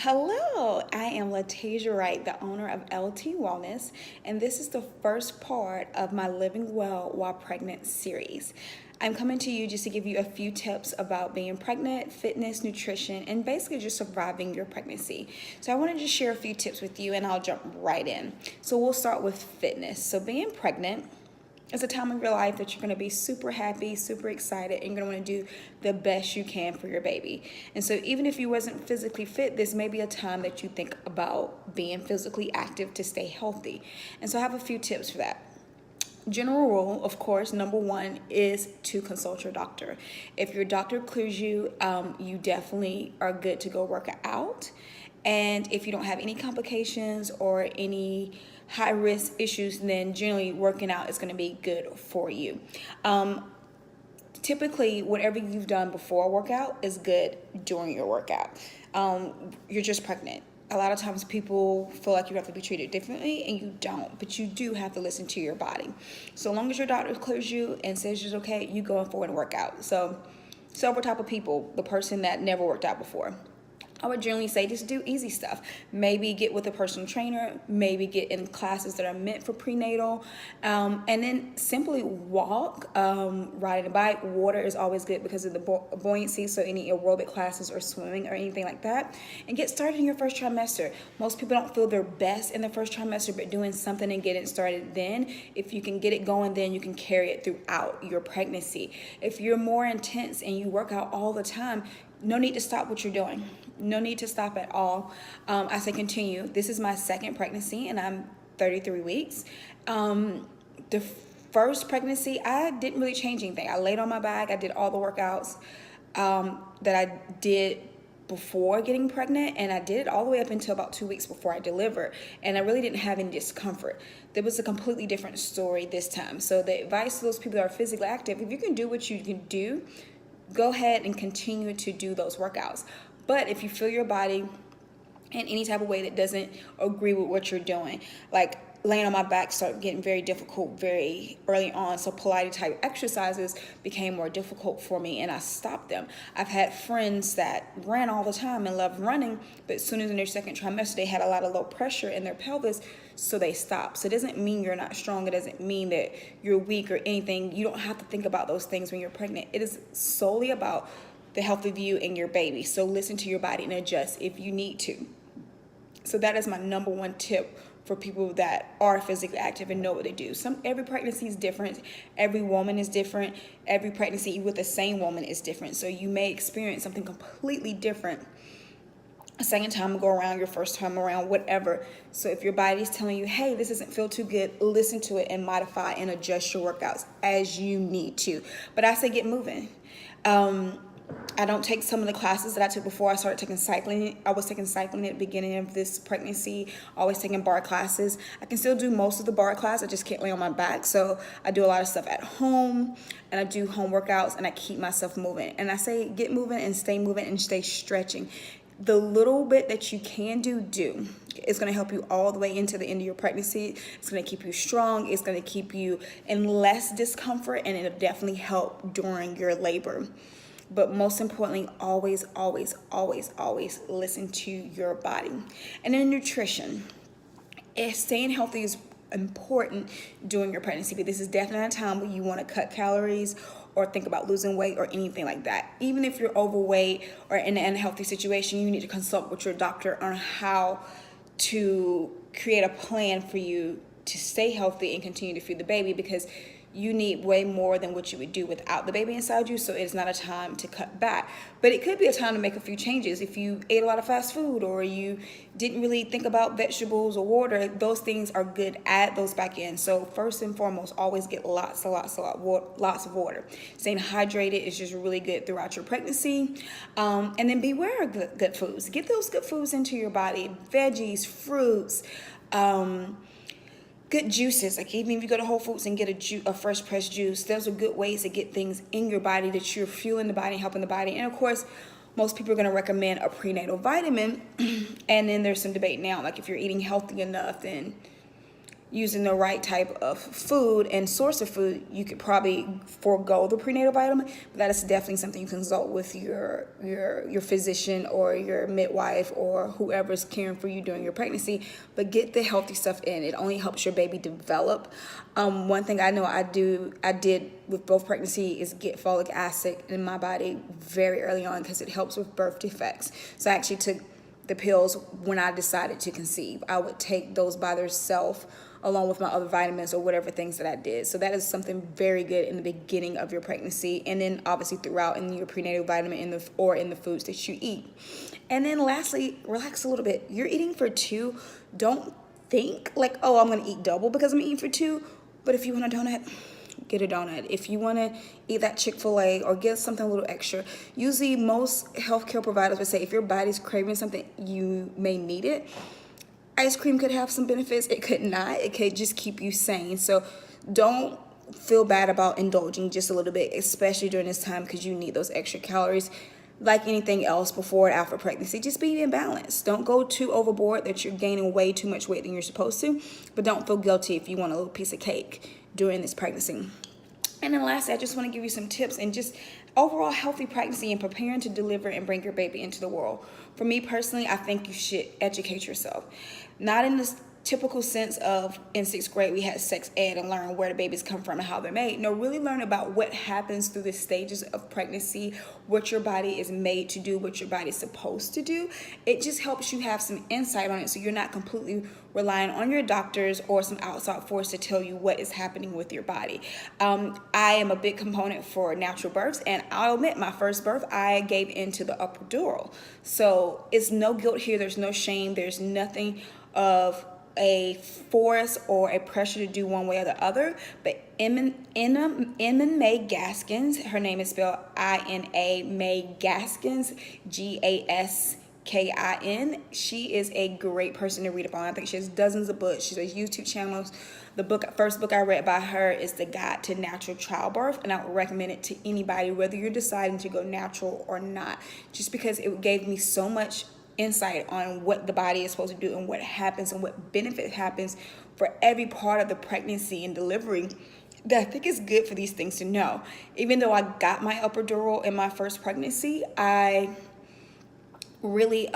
Hello, I am Latasia Wright, the owner of LT Wellness, and this is the first part of my Living Well While Pregnant series. I'm coming to you just to give you a few tips about being pregnant, fitness, nutrition, and basically just surviving your pregnancy. So I want to just share a few tips with you and I'll jump right in. So we'll start with fitness. So being pregnant, it's a time of your life that you're going to be super happy, super excited, and you're going to want to do the best you can for your baby. And so even if you wasn't physically fit, this may be a time that you think about being physically active to stay healthy. And so I have a few tips for that. General rule, of course, number one is to consult your doctor. If your doctor clears you, you definitely are good to go work out. And if you don't have any complications or any high risk issues, then generally working out is going to be good for you. Typically, whatever you've done before a workout is good during your workout. You're just pregnant. A lot of times people feel like you have to be treated differently, and you don't, but you do have to listen to your body. So long as your doctor clears you and says it's okay, you go forward and work out. So several type of people: the person that never worked out before, I would generally say just do easy stuff. Maybe get with a personal trainer, maybe get in classes that are meant for prenatal, and then simply walk, riding a bike. Water is always good because of the buoyancy, so any aerobic classes or swimming or anything like that. And get started in your first trimester. Most people don't feel their best in the first trimester, but doing something and getting started then, if you can get it going then, you can carry it throughout your pregnancy. If you're more intense and you work out all the time, no need to stop what you're doing. No need to stop at all. I say continue. This is my second pregnancy and I'm 33 weeks. The first pregnancy, I didn't really change anything. I laid on my back. I did all the workouts that I did before getting pregnant, and I did it all the way up until about 2 weeks before I delivered, and I really didn't have any discomfort. There was a completely different story this time. So the advice to those people that are physically active: if you can do what you can do, go ahead and continue to do those workouts. But if you feel your body in any type of way that doesn't agree with what you're doing, like laying on my back started getting very difficult very early on, so Pilates type exercises became more difficult for me and I stopped them. I've had friends that ran all the time and loved running, but as soon as in their second trimester they had a lot of low pressure in their pelvis, so they stopped. So it doesn't mean you're not strong, it doesn't mean that you're weak or anything. You don't have to think about those things when you're pregnant. It is solely about the health of you and your baby. So listen to your body and adjust if you need to. So that is my number one tip for people that are physically active and know what they do. Every pregnancy is different. Every woman is different. Every pregnancy with the same woman is different. So you may experience something completely different a second time go around, your first time around, whatever. So if your body's telling you, hey, this doesn't feel too good, listen to it and modify and adjust your workouts as you need to. But I say get moving. I don't take some of the classes that I took before I started taking cycling. I was taking cycling at the beginning of this pregnancy, always taking bar classes. I can still do most of the bar class, I just can't lay on my back. So I do a lot of stuff at home and I do home workouts and I keep myself moving. And I say get moving and stay stretching. The little bit that you can do. It's going to help you all the way into the end of your pregnancy. It's going to keep you strong. It's going to keep you in less discomfort, and it'll definitely help during your labor. But most importantly, always, always, always, always listen to your body. And then nutrition. Staying healthy is important during your pregnancy, but this is definitely a time where you want to cut calories or think about losing weight or anything like that. Even if you're overweight or in an unhealthy situation, you need to consult with your doctor on how to create a plan for you to stay healthy and continue to feed the baby, because you need way more than what you would do without the baby inside you. So it's not a time to cut back, but it could be a time to make a few changes. If you ate a lot of fast food or you didn't really think about vegetables or water, those things are good. Add those back in. So first and foremost, always get lots of water. Staying hydrated is just really good throughout your pregnancy. And then beware of good foods. Get those good foods into your body: veggies, fruits, good juices. Like even if you go to Whole Foods and get a fresh pressed juice, those are good ways to get things in your body that you're fueling the body, helping the body. And of course, most people are going to recommend a prenatal vitamin. And then there's some debate now, like if you're eating healthy enough, then using the right type of food and source of food, you could probably forego the prenatal vitamin. But that is definitely something you consult with your physician or your midwife or whoever's caring for you during your pregnancy. But get the healthy stuff in. It only helps your baby develop. One thing I know I did with both pregnancy is get folic acid in my body very early on because it helps with birth defects. So I actually took the pills when I decided to conceive. I would take those by themselves along with my other vitamins or whatever things that I did. So that is something very good in the beginning of your pregnancy, and then obviously throughout in your prenatal vitamin in the foods that you eat. And then lastly, relax a little bit. You're eating for two. Don't think like, oh, I'm gonna eat double because I'm eating for two. But if you want a donut, get a donut. If you want to eat that Chick-fil-A or get something a little extra, usually most healthcare providers would say if your body's craving something, you may need it. Ice cream could have some benefits. It could not. It could just keep you sane. So don't feel bad about indulging just a little bit, especially during this time, because you need those extra calories. Like anything else before and after pregnancy, just be in balance. Don't go too overboard that you're gaining way too much weight than you're supposed to, but don't feel guilty if you want a little piece of cake during this pregnancy. And then lastly, I just want to give you some tips and just overall healthy pregnancy and preparing to deliver and bring your baby into the world. For me personally, I think you should educate yourself. Not in this typical sense of in 6th grade we had sex ed and learn where the babies come from and how they're made. No, really learn about what happens through the stages of pregnancy, what your body is made to do, what your body is supposed to do. It just helps you have some insight on it so you're not completely relying on your doctors or some outside force to tell you what is happening with your body. I am a big component for natural births, and I'll admit my first birth I gave into the epidural. So it's no guilt here, there's no shame, there's nothing of a force or a pressure to do one way or the other. But Emma May Gaskins, her name is spelled I-N-A, May Gaskins, Gaskin. She is a great person to read up on. I think she has dozens of books. She has YouTube channels. First book I read by her is The Guide to Natural Childbirth, and I would recommend it to anybody, whether you're deciding to go natural or not, just because it gave me so much insight on what the body is supposed to do and what happens and what benefit happens for every part of the pregnancy and delivery that I think is good for these things to know. Even though I got my epidural in my first pregnancy, I really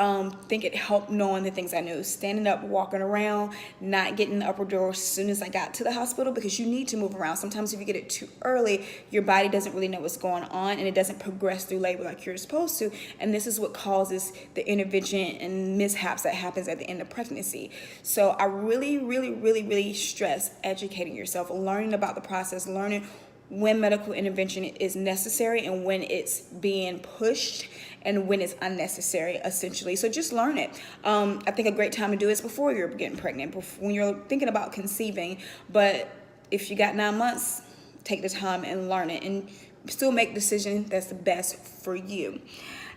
think it helped knowing the things I knew. Standing up, walking around, not getting the epidural as soon as I got to the hospital, because you need to move around. Sometimes if you get it too early, your body doesn't really know what's going on and it doesn't progress through labor like you're supposed to. And this is what causes the intervention and mishaps that happens at the end of pregnancy. So I really stress educating yourself, learning about the process, learning when medical intervention is necessary and when it's being pushed and when it's unnecessary, essentially. So just learn it. I think a great time to do it is before you're getting pregnant, when you're thinking about conceiving. But if you got 9 months, take the time and learn it and still make the decision that's the best for you.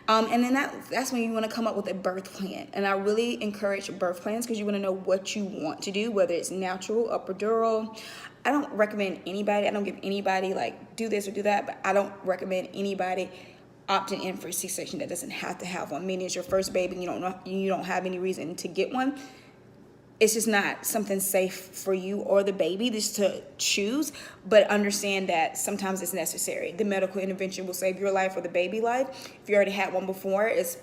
And then that's when you want to come up with a birth plan. And I really encourage birth plans because you want to know what you want to do, whether it's natural, epidural. I don't recommend anybody, I don't give anybody like do this or do that, but I don't recommend anybody opting in for a C-section that doesn't have to have one. Meaning it's your first baby and you don't have any reason to get one. It's just not something safe for you or the baby just to choose, but understand that sometimes it's necessary. The medical intervention will save your life or the baby life. If you already had one before, it's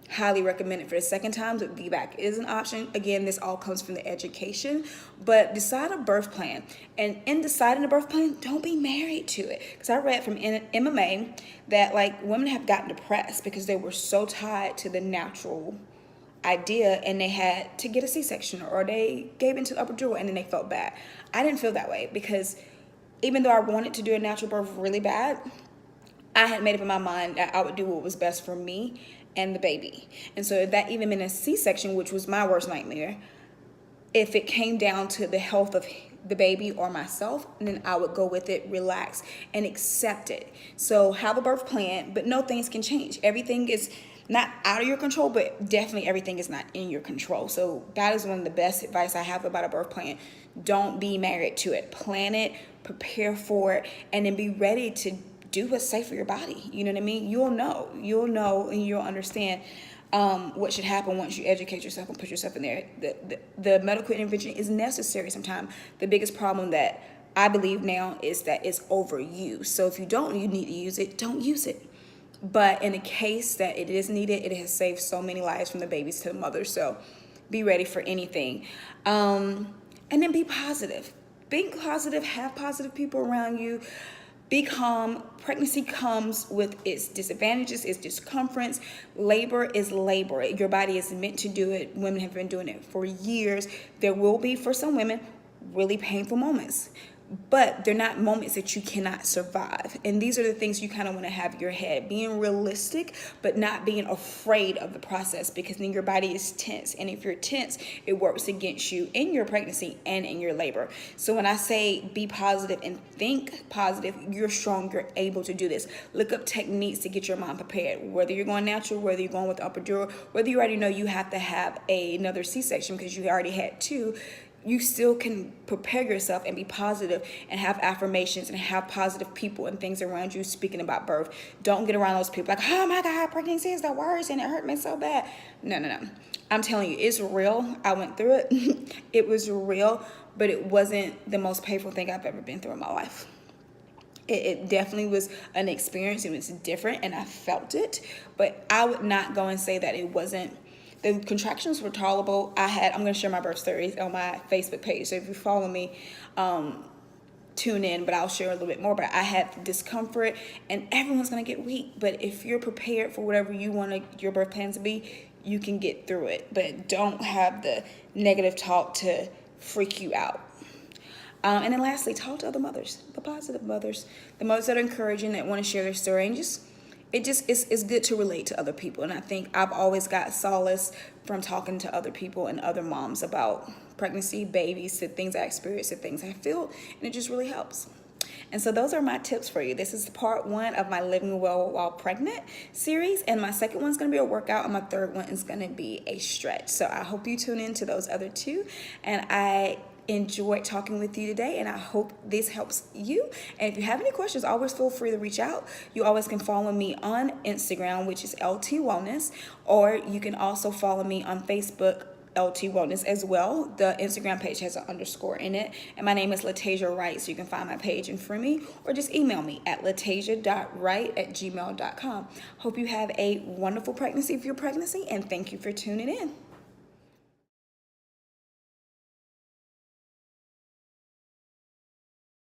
highly recommended for the second time. So VBAC is an option. Again, this all comes from the education, but decide a birth plan. And in deciding a birth plan, don't be married to it. Because I read from MMA that like women have gotten depressed because they were so tied to the natural idea and they had to get a C-section or they gave into the epidural and then they felt bad. I didn't feel that way because even though I wanted to do a natural birth really bad, I had made up in my mind that I would do what was best for me and the baby. And so if that even meant a C-section, which was my worst nightmare, if it came down to the health of the baby or myself, then I would go with it, relax, and accept it. So have a birth plan, but no, things can change. Everything is not out of your control, but definitely everything is not in your control. So that is one of the best advice I have about a birth plan. Don't be married to it. Plan it, prepare for it, and then be ready to do what's safe for your body. You know what I mean? You'll know, and you'll understand what should happen once you educate yourself and put yourself in there. The medical intervention is necessary sometimes. The biggest problem that I believe now is that it's overused. So if you need to use it, don't use it. But in a case that it is needed, it has saved so many lives from the babies to the mothers. So be ready for anything. And then be positive. Think positive, have positive people around you. Be calm. Pregnancy comes with its disadvantages, its discomforts. Labor is labor. Your body is meant to do it. Women have been doing it for years. There will be, for some women, really painful moments. But they're not moments that you cannot survive. And these are the things you kind of want to have in your head. Being realistic, but not being afraid of the process, because then your body is tense. And if you're tense, it works against you in your pregnancy and in your labor. So when I say be positive and think positive, you're strong, you're able to do this. Look up techniques to get your mind prepared. Whether you're going natural, whether you're going with the epidural, whether you already know you have to have another C-section because you already had two, you still can prepare yourself and be positive and have affirmations and have positive people and things around you speaking about birth. Don't get around those people like, oh my God, pregnancy is the worst and it hurt me so bad. No. I'm telling you, it's real. I went through it. It was real, but it wasn't the most painful thing I've ever been through in my life. It definitely was an experience. It was different and I felt it, but I would not go and say that it wasn't. The contractions were tolerable. I'm going to share my birth stories on my Facebook page. So if you follow me, tune in, but I'll share a little bit more. But I had discomfort and everyone's going to get weak. But if you're prepared for whatever you want your birth plan to be, you can get through it. But don't have the negative talk to freak you out. And then lastly, talk to other mothers, the positive mothers, the mothers that are encouraging, that want to share their story, and just it's good to relate to other people. And I think I've always got solace from talking to other people and other moms about pregnancy, babies, the things I experienced, the things I feel, and it just really helps. And so those are my tips for you. This is part 1 of my Living Well While Pregnant series. And my second one's going to be a workout, and my third one is going to be a stretch. So I hope you tune in to those other two. And I enjoyed talking with you today, and I hope this helps you. And if you have any questions, always feel free to reach out. You always can follow me on Instagram, which is LT Wellness, or you can also follow me on Facebook, LT Wellness as well. The Instagram page has an underscore in it, and my name is LaTasia Wright, so you can find my page and friend me, or just email me at latasia.wright@gmail.com. Hope you have a wonderful pregnancy if you're pregnancy, and thank you for tuning in.